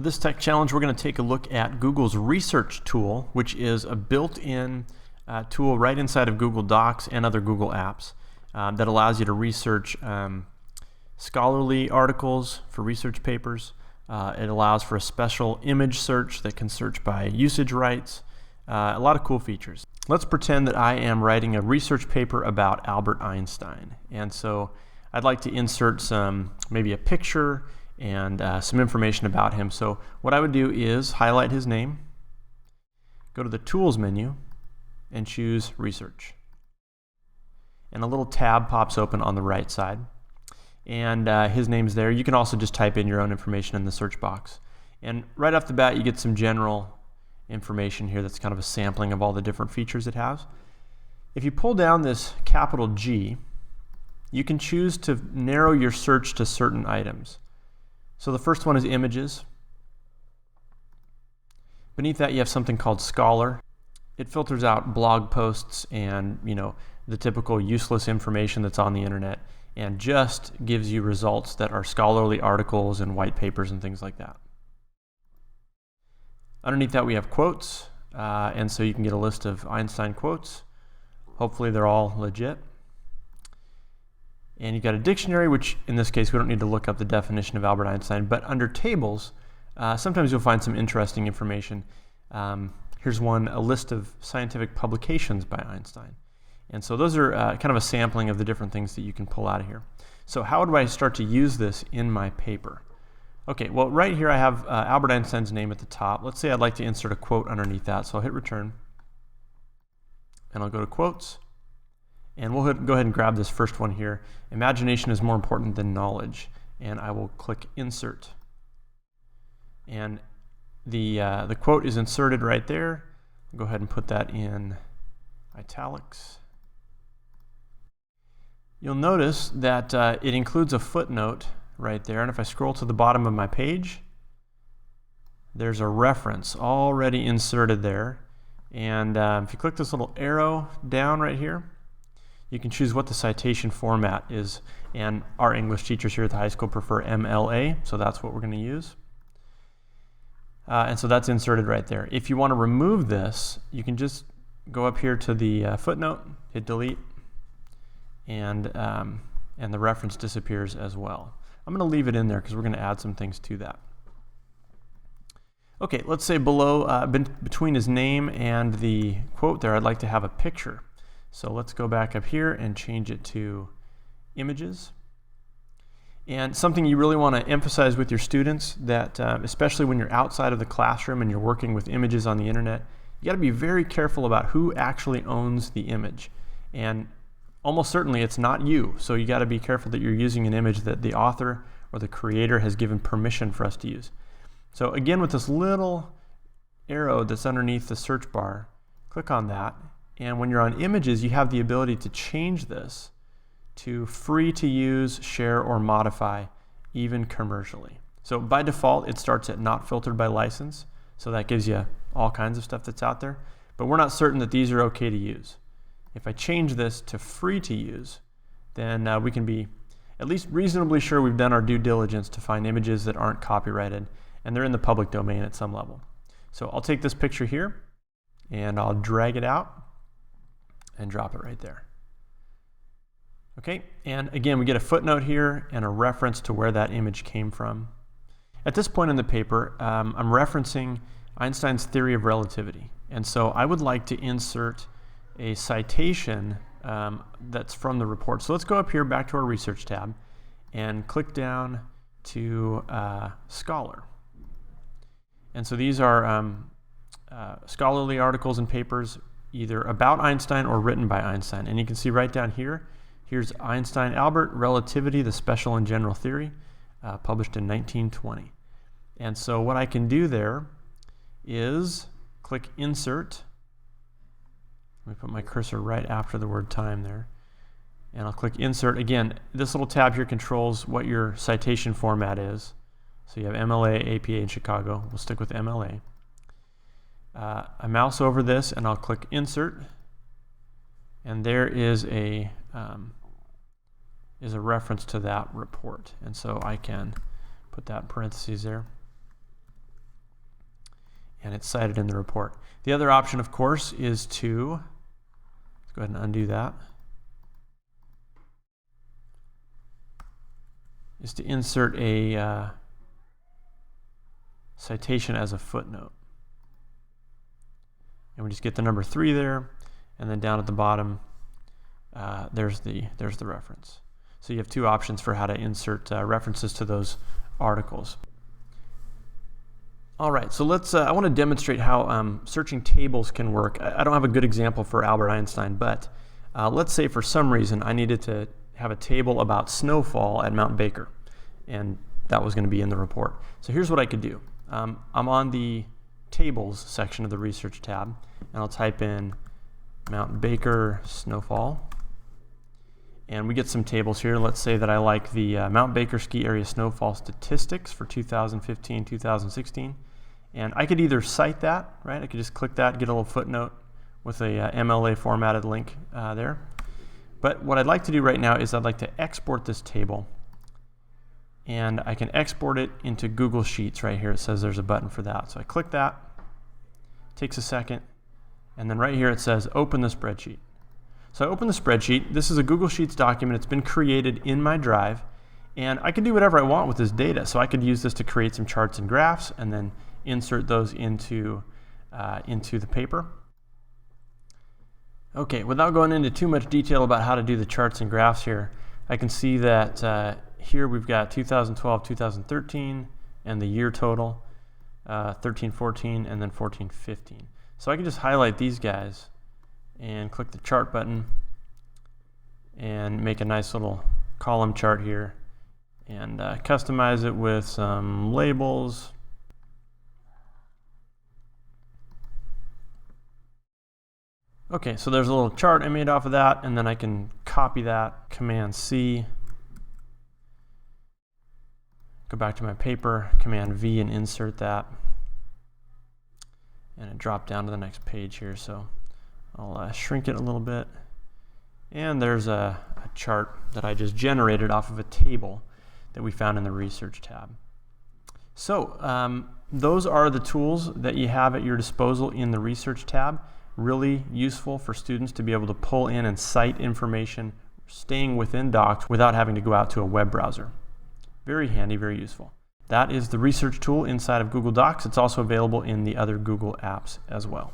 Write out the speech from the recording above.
For this tech challenge, we're going to take a look at Google's Research tool, which is a built-in tool right inside of Google Docs and other Google apps that allows you to research scholarly articles for research papers. It allows for a special image search that can search by usage rights. A lot of cool features. Let's pretend that I am writing a research paper about Albert Einstein. And so I'd like to insert maybe a picture and some information about him. So what I would do is highlight his name, go to the Tools menu, and choose Research. And a little tab pops open on the right side. And his name's there. You can also just type in your own information in the search box. And right off the bat, you get some general information here that's kind of a sampling of all the different features it has. If you pull down this capital G, you can choose to narrow your search to certain items. So the first one is images. Beneath that, you have something called Scholar. It filters out blog posts and the typical useless information that's on the internet, and just gives you results that are scholarly articles and white papers and things like that. Underneath that, we have quotes, and so you can get a list of Einstein quotes. Hopefully they're all legit. And you've got a dictionary, which in this case we don't need to look up the definition of Albert Einstein, but under tables, sometimes you'll find some interesting information. Here's one, a list of scientific publications by Einstein. And so those are kind of a sampling of the different things that you can pull out of here. So how do I start to use this in my paper? Okay, well right here I have Albert Einstein's name at the top. Let's say I'd like to insert a quote underneath that, so I'll hit return. And I'll go to quotes. And we'll go ahead and grab this first one here. Imagination is more important than knowledge. And I will click insert. And the quote is inserted right there. I'll go ahead and put that in italics. You'll notice that it includes a footnote right there. And if I scroll to the bottom of my page, there's a reference already inserted there. And if you click this little arrow down right here, you can choose what the citation format is, and our English teachers here at the high school prefer MLA, so that's what we're going to use. And so that's inserted right there. If you want to remove this, you can just go up here to the footnote, hit delete, and the reference disappears as well. I'm going to leave it in there because we're going to add some things to that. Okay, let's say below, between his name and the quote there, I'd like to have a picture. So let's go back up here and change it to images. And something you really want to emphasize with your students, that especially when you're outside of the classroom and you're working with images on the internet, you got to be very careful about who actually owns the image. And almost certainly it's not you, so you got to be careful that you're using an image that the author or the creator has given permission for us to use. So again, with this little arrow that's underneath the search bar, click on that. And when you're on images, you have the ability to change this to free to use, share, or modify, even commercially. So by default, it starts at not filtered by license. So that gives you all kinds of stuff that's out there. But we're not certain that these are okay to use. If I change this to free to use, then we can be at least reasonably sure we've done our due diligence to find images that aren't copyrighted and they're in the public domain at some level. So I'll take this picture here and I'll drag it out and drop it right there. Okay, and again, we get a footnote here and a reference to where that image came from. At this point in the paper, I'm referencing Einstein's theory of relativity. And so I would like to insert a citation that's from the report. So let's go up here back to our research tab and click down to Scholar. And so these are scholarly articles and papers either about Einstein or written by Einstein. And you can see right down here, here's Einstein Albert, Relativity, the Special and General Theory, published in 1920. And so what I can do there is click Insert. Let me put my cursor right after the word time there. And I'll click Insert. Again, this little tab here controls what your citation format is. So you have MLA, APA, and Chicago. We'll stick with MLA. I mouse over this and I'll click Insert, and there is a reference to that report, and so I can put that in parentheses there. and it's cited in the report. The other option, of course, is to, let's go ahead and undo that, is to insert a citation as a footnote. And we just get the number 3 there, and then down at the bottom, there's the reference. So you have 2 options for how to insert references to those articles. All right, so let's. I want to demonstrate how searching tables can work. I don't have a good example for Albert Einstein, but let's say for some reason I needed to have a table about snowfall at Mount Baker, and that was going to be in the report. So here's what I could do. I'm on the tables section of the research tab, and I'll type in Mount Baker snowfall. And we get some tables here. Let's say that I like the Mount Baker ski area snowfall statistics for 2015, 2016. And I could either cite that, right? I could just click that, get a little footnote with a MLA formatted link there. But what I'd like to do right now is I'd like to export this table. And I can export it into Google Sheets right here. It says there's a button for that. So I click that, takes a second, and then right here it says open the spreadsheet. So I open the spreadsheet. This is a Google Sheets document. It's been created in my drive, and I can do whatever I want with this data. So I could use this to create some charts and graphs and then insert those into the paper. Okay, without going into too much detail about how to do the charts and graphs here, I can see that here we've got 2012, 2013, and the year total, 13, 14, and then 14, 15. So I can just highlight these guys and click the chart button and make a nice little column chart here and customize it with some labels. Okay, so there's a little chart I made off of that, and then I can copy that, Command C, go back to my paper, Command V, and insert that. And it dropped down to the next page here, so I'll shrink it a little bit. And there's a chart that I just generated off of a table that we found in the Research tab. So those are the tools that you have at your disposal in the Research tab. Really useful for students to be able to pull in and cite information staying within Docs without having to go out to a web browser. Very handy, very useful. That is the research tool inside of Google Docs. It's also available in the other Google apps as well.